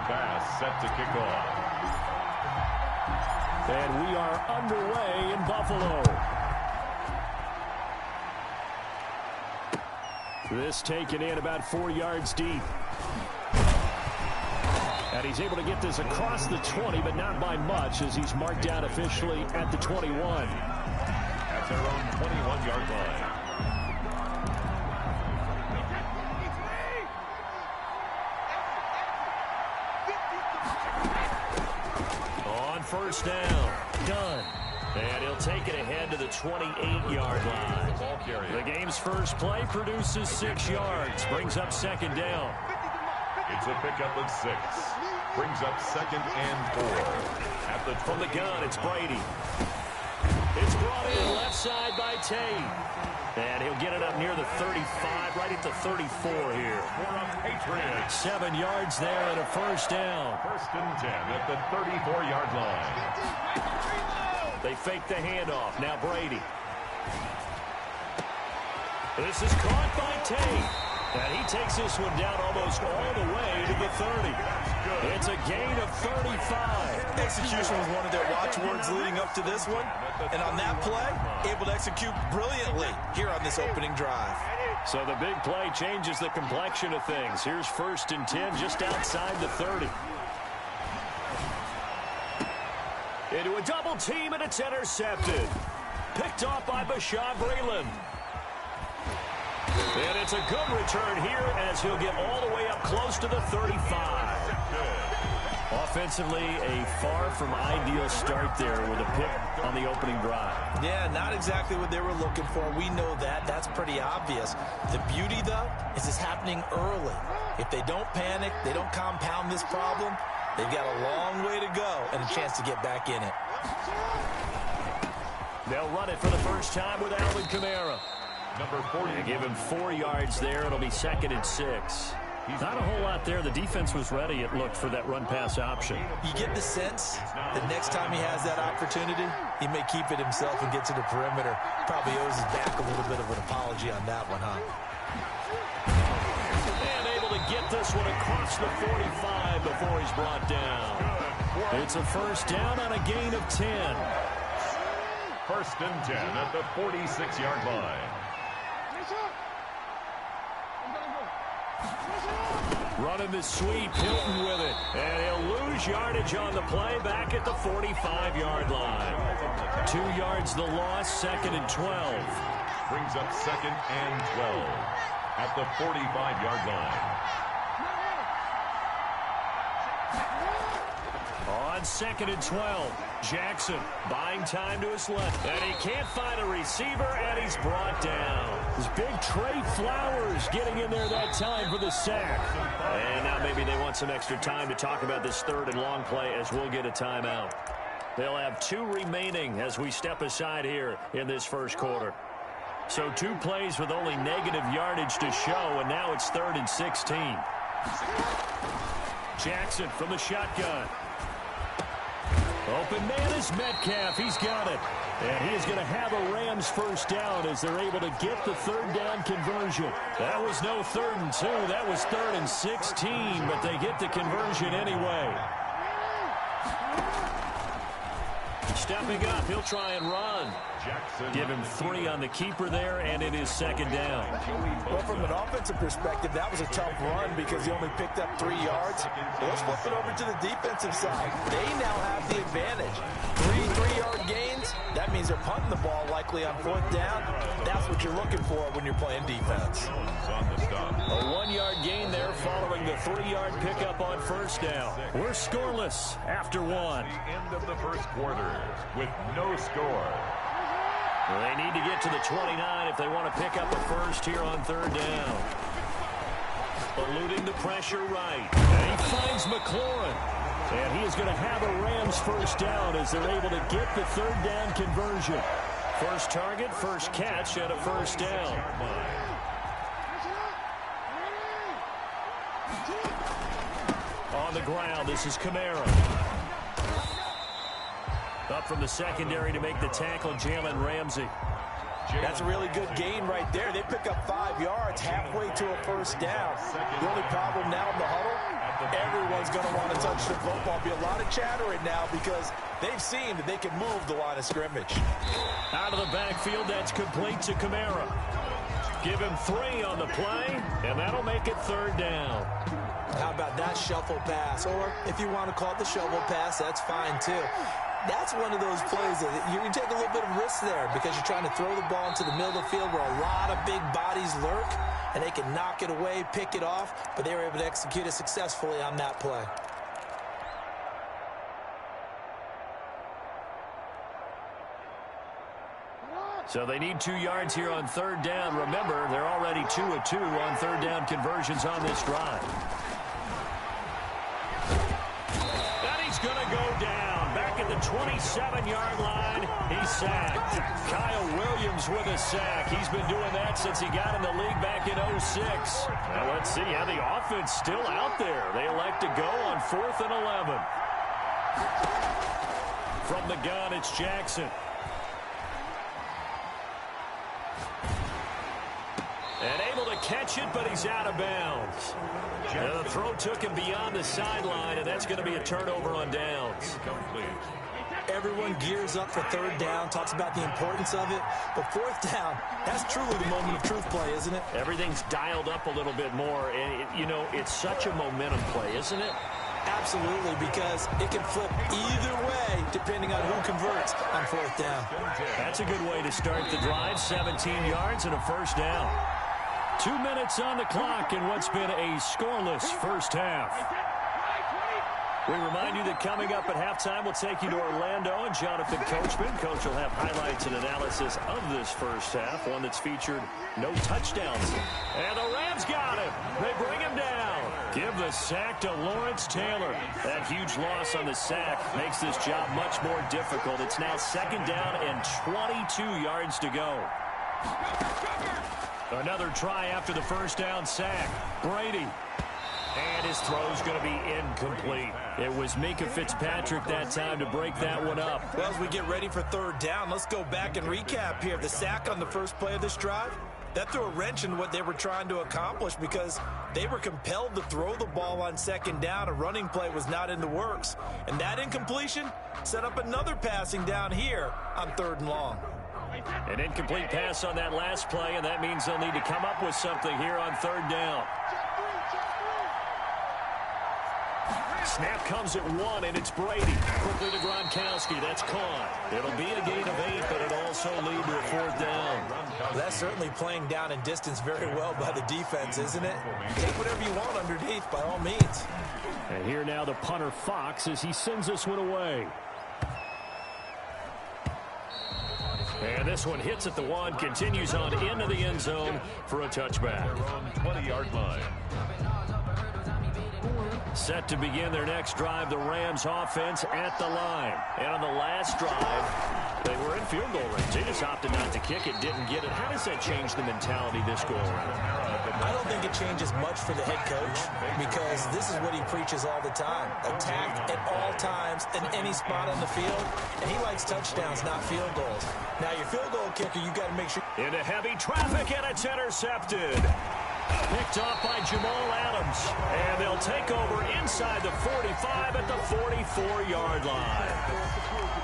pass set to kick off. And we are underway in Buffalo. This taken in about 4 yards deep. And he's able to get this across the 20, but not by much, as he's marked down officially at the 21. At their own 21-yard line. On first down, done. And he'll take it ahead to the 28-yard line. The game's first play produces 6 yards, brings up second down. It's a pickup of 6. Brings up second and 4. At the From the gun, it's Brady. It's brought in left side by Tate. And he'll get it up near the 35, right at the 34 here. For a Patriots. 7 yards there and a first down. First and 10 at the 34-yard line. They fake the handoff. Now Brady. This is caught by Tate. And he takes this one down almost all the way to the 30. It's a gain of 35. Execution was one of their watchwords leading up to this one. And on that play, able to execute brilliantly here on this opening drive. So the big play changes the complexion of things. Here's first and 10 just outside the 30. Into a double team, and it's intercepted. Picked off by Bashaud Breeland. And it's a good return here as he'll get all the way up close to the 35. Offensively, a far from ideal start there with a pick on the opening drive. Yeah, not exactly what they were looking for. We know that. That's pretty obvious. The beauty, though, is it's happening early. If they don't panic, they don't compound this problem, they've got a long way to go and a chance to get back in it. They'll run it for the first time with Alvin Kamara. Number 40. They give him 4 yards there. It'll be second and 6. Not a whole lot there. The defense was ready, it looked, for that run-pass option. You get the sense that next time he has that opportunity, he may keep it himself and get to the perimeter. Probably owes his back a little bit of an apology on that one, huh? And able to get this one across the 45 before he's brought down. It's a first down on a gain of 10. First and 10 at the 46-yard line. Running the sweep, Hilton with it. And he'll lose yardage on the play back at the 45-yard line. 2 yards the loss, second and 12. Brings up second and 12 at the 45-yard line. On second and 12, Jackson buying time to his left. And he can't find a receiver, and he's brought down. This big Trey Flowers getting in there that time for the sack. And now maybe they want some extra time to talk about this third and long play as we'll get a timeout. They'll have 2 remaining as we step aside here in this first quarter. So 2 plays with only negative yardage to show, and now it's third and 16. Jackson from the shotgun. Open man is Metcalf. He's got it. And he is going to have a Rams first down as they're able to get the third down conversion. That was no 3rd and 2. That was 3rd and 16, but they get the conversion anyway. Stepping up, he'll try and run. Give him 3 on the keeper there, and it is second down. Well, from an offensive perspective, that was a tough run because he only picked up 3 yards. Well, let's flip it over to the defensive side. They now have the advantage. 3 3-yard gains. That means they're punting the ball likely on 4th down. That's what you're looking for when you're playing defense. A 1-yard gain there following the 3-yard pickup on first down. We're scoreless after 1. The end of the first quarter with no score. They need to get to the 29 if they want to pick up a first here on 3rd down. Eluding the pressure right. And he finds McLaurin. And he is going to have a Rams first down as they're able to get the 3rd down conversion. First target, first catch, and a first down. On the ground, this is Kamara. Up from the secondary to make the tackle, Jalen Ramsey. That's a really good gain right there. They pick up 5 yards halfway to a first down. The only problem now in the huddle, Everyone's going to want to touch the football. Be a lot of chatter right now because they've seen that they can move the line of scrimmage. Out of the backfield, that's complete to Kamara. Give him 3 on the play, and that'll make it 3rd down. How about that shuffle pass? Or if you want to call it the shovel pass, that's fine too. That's one of those plays that you can take a little bit of risk there because you're trying to throw the ball into the middle of the field where a lot of big bodies lurk, and they can knock it away, pick it off, but they were able to execute it successfully on that play. So they need 2 yards here on 3rd down. Remember, they're already 2 of 2 on 3rd down conversions on this drive. And he's going to go down. Back at the 27-yard line, he's sacked. Kyle Williams with a sack. He's been doing that since he got in the league back in 06. Now let's see how the offense still out there. They elect to go on 4th and 11. From the gun, it's Jackson. And able to catch it, but he's out of bounds. Now the throw took him beyond the sideline, and that's going to be a turnover on downs. Everyone gears up for 3rd down, talks about the importance of it. But 4th down, that's truly the moment of truth play, isn't it? Everything's dialed up a little bit more. And, it's such a momentum play, isn't it? Absolutely, because it can flip either way depending on who converts on 4th down. That's a good way to start the drive. 17 yards and a 1st down. 2 minutes on the clock in what's been a scoreless first half. We remind you that coming up at halftime, we'll take you to Orlando and Jonathan Coachman. Coach will have highlights and analysis of this first half, one that's featured no touchdowns. And the Rams got him. They bring him down. Give the sack to Lawrence Taylor. That huge loss on the sack makes this job much more difficult. It's now 2nd down and 22 yards to go. Another try after the 1st down sack. Brady. And his throw's going to be incomplete. It was Minkah Fitzpatrick that time to break that one up. Well, as we get ready for 3rd down, let's go back and recap here. The sack on the first play of this drive, that threw a wrench in what they were trying to accomplish because they were compelled to throw the ball on 2nd down. A running play was not in the works. And that incompletion set up another passing down here on 3rd and long. An incomplete pass on that last play, and that means they'll need to come up with something here on 3rd down. Snap comes at 1, and it's Brady. Quickly to Gronkowski. That's caught. It'll be a gain of 8, but it'll also lead to a 4th down. Well, that's certainly playing down in distance very well by the defense, isn't it? Take whatever you want underneath, by all means. And here now the punter Fox as he sends this one away. And this one hits at the 1, continues on into the end zone for a touchback. 20-yard line. Set to begin their next drive, the Rams offense at the line. And on the last drive, they were in field goal range. They just opted not to kick it, didn't get it. How does that change the mentality this go around? I don't think it changes much for the head coach because this is what he preaches all the time. Attack at all times in any spot on the field. And he likes touchdowns, not field goals. Now, your field goal kicker, you got to make sure. Into heavy traffic, and it's intercepted. Picked off by Jamal Adams. And they'll take over inside the 45 at the 44-yard line.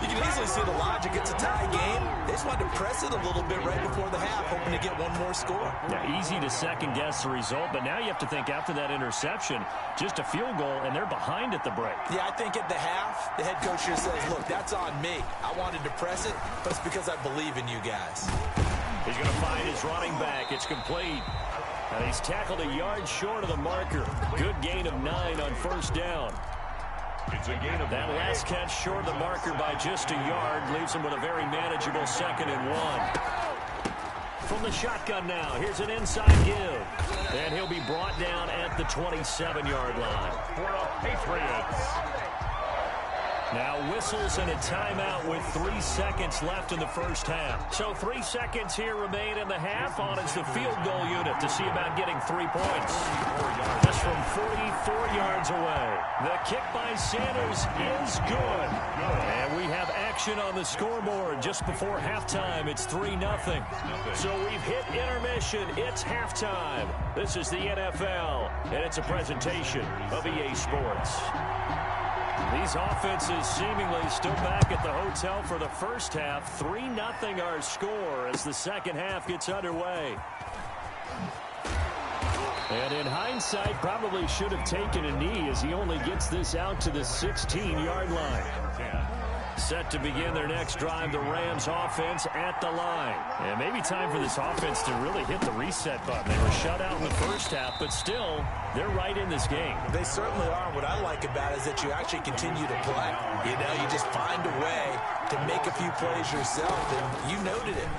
You can easily see the logic. It's a tie game. They just wanted to press it a little bit right before the half, hoping to get one more score. Now, easy to second-guess the result, but now you have to think after that interception, just a field goal, and they're behind at the break. Yeah, I think at the half, the head coach here says, look, that's on me. I wanted to press it, but it's because I believe in you guys. He's going to find his running back. It's complete. And he's tackled a yard short of the marker. Good gain of 9 on 1st down. It's a gain of that last catch short of the marker by just a yard leaves him with a very manageable 2nd and 1. From the shotgun now, here's an inside give. And he'll be brought down at the 27-yard line. For the Patriots. Now whistles and a timeout with 3 seconds left in the first half. So 3 seconds here remain in the half. On is the field goal unit to see about getting 3 points. Just from 44 yards away. The kick by Sanders is good. And we have action on the scoreboard just before halftime. It's 3-0. So we've hit intermission. It's halftime. This is the NFL, and it's a presentation of EA Sports. These offenses seemingly still back at the hotel for the first half. 3-0 our score as the second half gets underway. And in hindsight, probably should have taken a knee as he only gets this out to the 16-yard line. Set to begin their next drive, the Rams offense at the line. And maybe time for this offense to really hit the reset button. They were shut out in the first half, but still, they're right in this game. They certainly are. What I like about it is that you actually continue to play. You know, you just find a way to make a few plays yourself, and you noted it.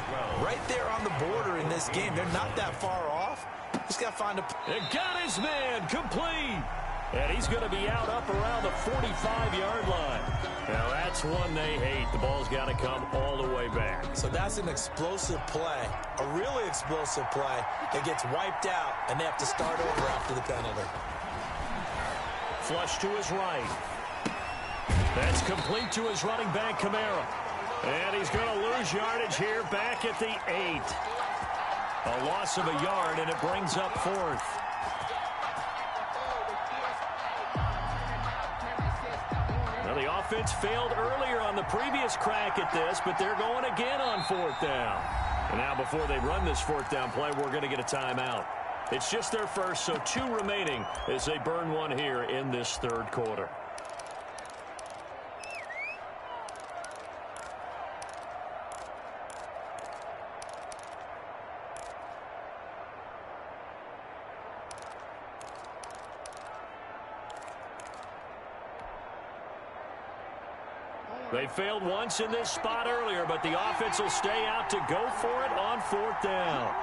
Right there on the border in this game. They're not that far off. Just got to find a... And got his man complete. And he's going to be out up around the 45-yard line. Now, that's one they hate. The ball's got to come all the way back. So that's an explosive play, a really explosive play that gets wiped out, and they have to start over after the penalty. Flush to his right. That's complete to his running back, Kamara. And he's going to lose yardage here back at the 8. A loss of a yard, and it brings up 4th. The offense failed earlier on the previous crack at this, but they're going again on 4th down. And now before they run this 4th down play, we're going to get a timeout. It's just their first, so 2 remaining as they burn one here in this third quarter. They failed once in this spot earlier, but the offense will stay out to go for it on 4th down.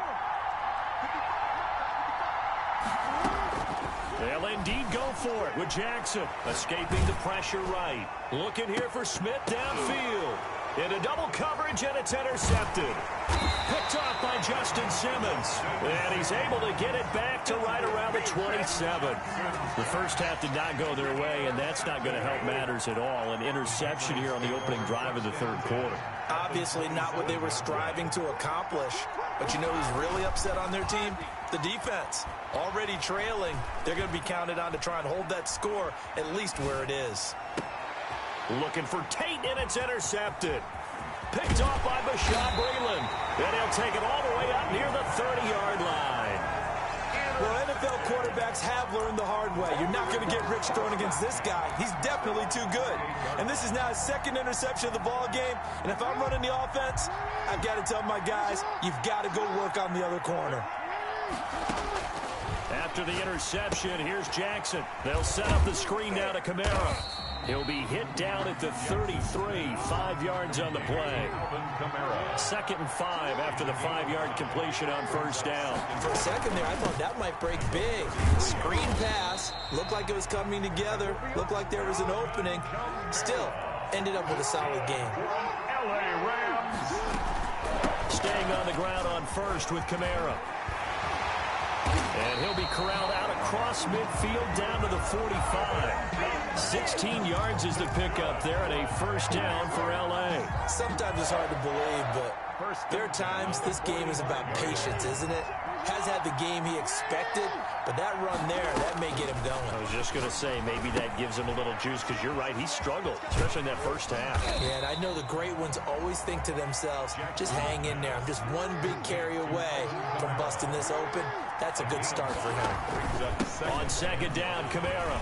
They'll indeed go for it with Jackson, escaping the pressure right. Looking here for Smith downfield. Into double coverage, and it's intercepted. Picked off by Justin Simmons. And he's able to get it back to right around the 27. The first half did not go their way, and that's not going to help matters at all. An interception here on the opening drive of the third quarter. Obviously not what they were striving to accomplish. But you know who's really upset on their team? The defense. Already trailing. They're going to be counted on to try and hold that score at least where it is. Looking for Tate, and it's intercepted. Picked off by Bashaud Breeland. And he'll take it all the way up near the 30-yard line. Well, NFL quarterbacks have learned the hard way. You're not going to get rich throwing against this guy. He's definitely too good. And this is now his second interception of the ball game. And if I'm running the offense, I've got to tell my guys, you've got to go work on the other corner. After the interception, here's Jackson. They'll set up the screen down to Kamara. He'll be hit down at the 33, 5 yards on the play. 2nd and 5 after the 5-yard completion on 1st down. For a second there, I thought that might break big. Screen pass, looked like it was coming together, looked like there was an opening. Still, ended up with a solid game. Staying on the ground on 1st with Kamara. And he'll be corralled out across midfield down to the 45. 16 yards is the pickup there and a 1st down for L.A. Sometimes it's hard to believe, but there are times this game is about patience, isn't it? Has had the game he expected, but that run there, that may get him going. I was just going to say, maybe that gives him a little juice because you're right, he struggled, especially in that first half. Yeah, and I know the great ones always think to themselves, just hang in there. I'm just one big carry away from busting this open. That's a good start for him. On 2nd down, Kamara.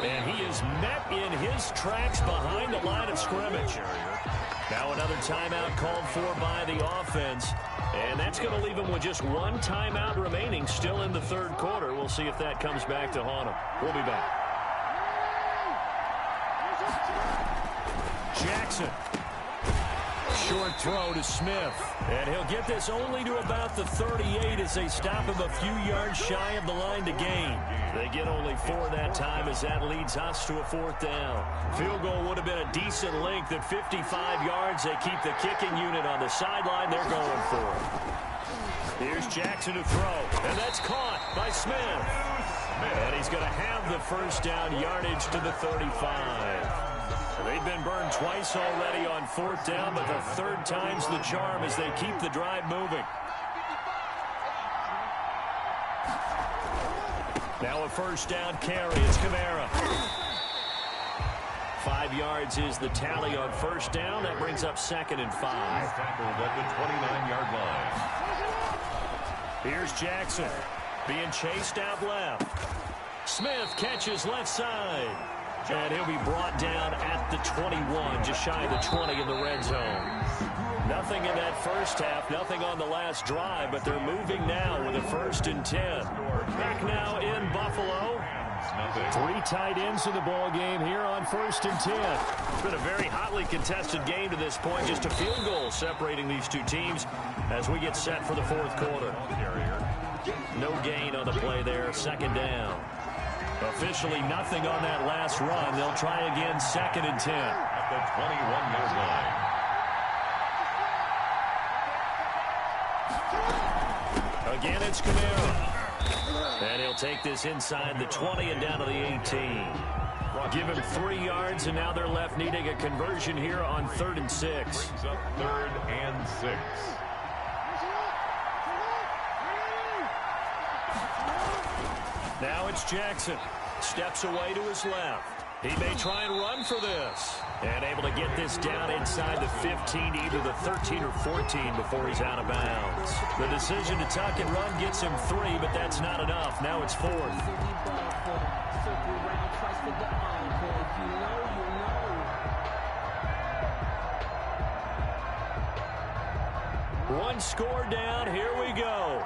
And he is met in his tracks behind the line of scrimmage. Now another timeout called for by the offense. And that's going to leave him with just one timeout remaining still in the third quarter. We'll see if that comes back to haunt him. We'll be back. Jackson. short throw to Smith. And he'll get this only to about the 38 as they stop him a few yards shy of the line to gain. They get only 4 that time as that leads us to a 4th down. Field goal would have been a decent length at 55 yards. They keep the kicking unit on the sideline. They're going for it. Here's Jackson to throw, and that's caught by Smith. And he's going to have the first down yardage to the 35. They've been burned twice already on 4th down, but the 3rd time's the charm as they keep the drive moving. Now a first down carry. It's Kamara. 5 yards is the tally on first down. That brings up 2nd and 5. He's tackled at the 29-yard line. Here's Jackson being chased out left. Smith catches left side. And he'll be brought down at the 21, just shy of the 20 in the red zone. Nothing in that first half, nothing on the last drive, but they're moving now with a 1st and 10. Back now in Buffalo. 3 tight ends in the ball game here on 1st and 10. It's been a very hotly contested game to this point. Just a field goal separating these two teams as we get set for the 4th quarter. No gain on the play there. 2nd down. Officially nothing on that last run. They'll try again 2nd and 10. At the 21-yard line. Again, it's Kamara. And he'll take this inside the 20 and down to the 18. Give him 3 yards, and now they're left needing a conversion here on 3rd and 6. Brings up 3rd and 6. Now it's Jackson. Steps away to his left. He may try and run for this. And able to get this down inside the 15, either the 13 or 14 before he's out of bounds. The decision to tuck and run gets him 3, but that's not enough. Now it's 4th. One score down. Here we go.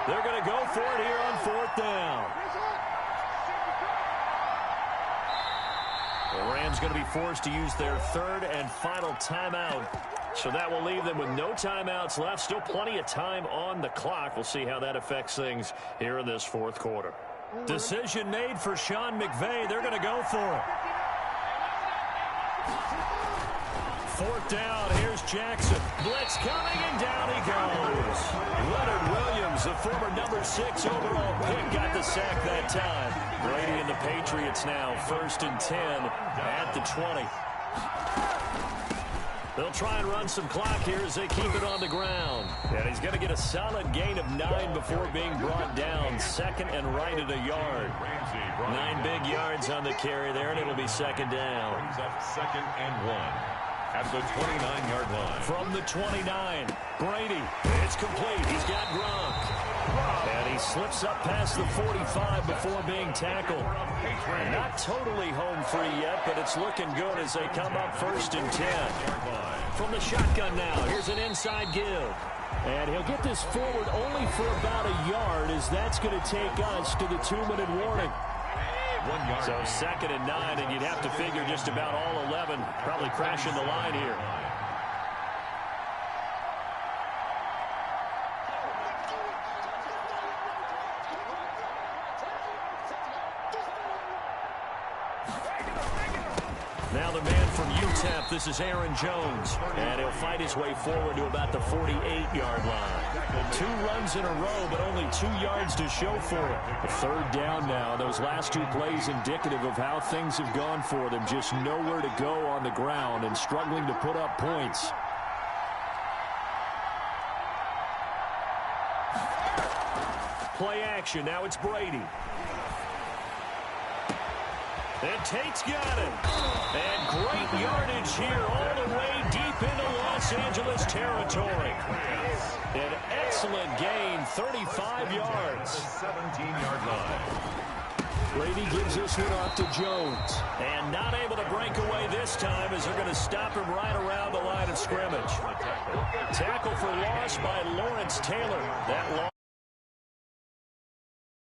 They're going to go for it here on 4th down. The Rams going to be forced to use their 3rd and final timeout. So that will leave them with no timeouts left. Still plenty of time on the clock. We'll see how that affects things here in this 4th quarter. Decision made for Sean McVay. They're going to go for it. 4th down. Here's Jackson. Blitz coming, and down he goes. Leonard Williams, the former number 6 overall pick, got the sack that time. Brady and the Patriots now 1st and 10 at the 20. They'll try and run some clock here as they keep it on the ground. And he's going to get a solid gain of 9 before being brought down. 2nd and right at a yard. 9 big yards on the carry there, and it'll be 2nd down. Brings up 2nd and 1. At the 29-yard line. From the 29, Brady. It's complete. He's got Gronk. And he slips up past the 45 before being tackled. Not totally home free yet, but it's looking good as they come up 1st and 10. From the shotgun now, here's an inside give. And he'll get this forward only for about a yard, as that's going to take us to the 2-minute warning. 1 yard. So 2nd and 9, and you'd have to figure just about all 11 probably crashing the line here. Now the man from UTEP, this is Aaron Jones. And he'll fight his way forward to about the 48-yard line. 2 runs in a row, but only 2 yards to show for it. A 3rd down now. Those last 2 plays indicative of how things have gone for them. Just nowhere to go on the ground and struggling to put up points. Play action. Now it's Brady. And Tate's got it. And great yardage here all the way deep into Los Angeles territory. An excellent gain, 35 yards. 17-yard line. Brady gives this one off to Jones. And not able to break away this time as they're going to stop him right around the line of scrimmage. Tackle for loss by Lawrence Taylor. That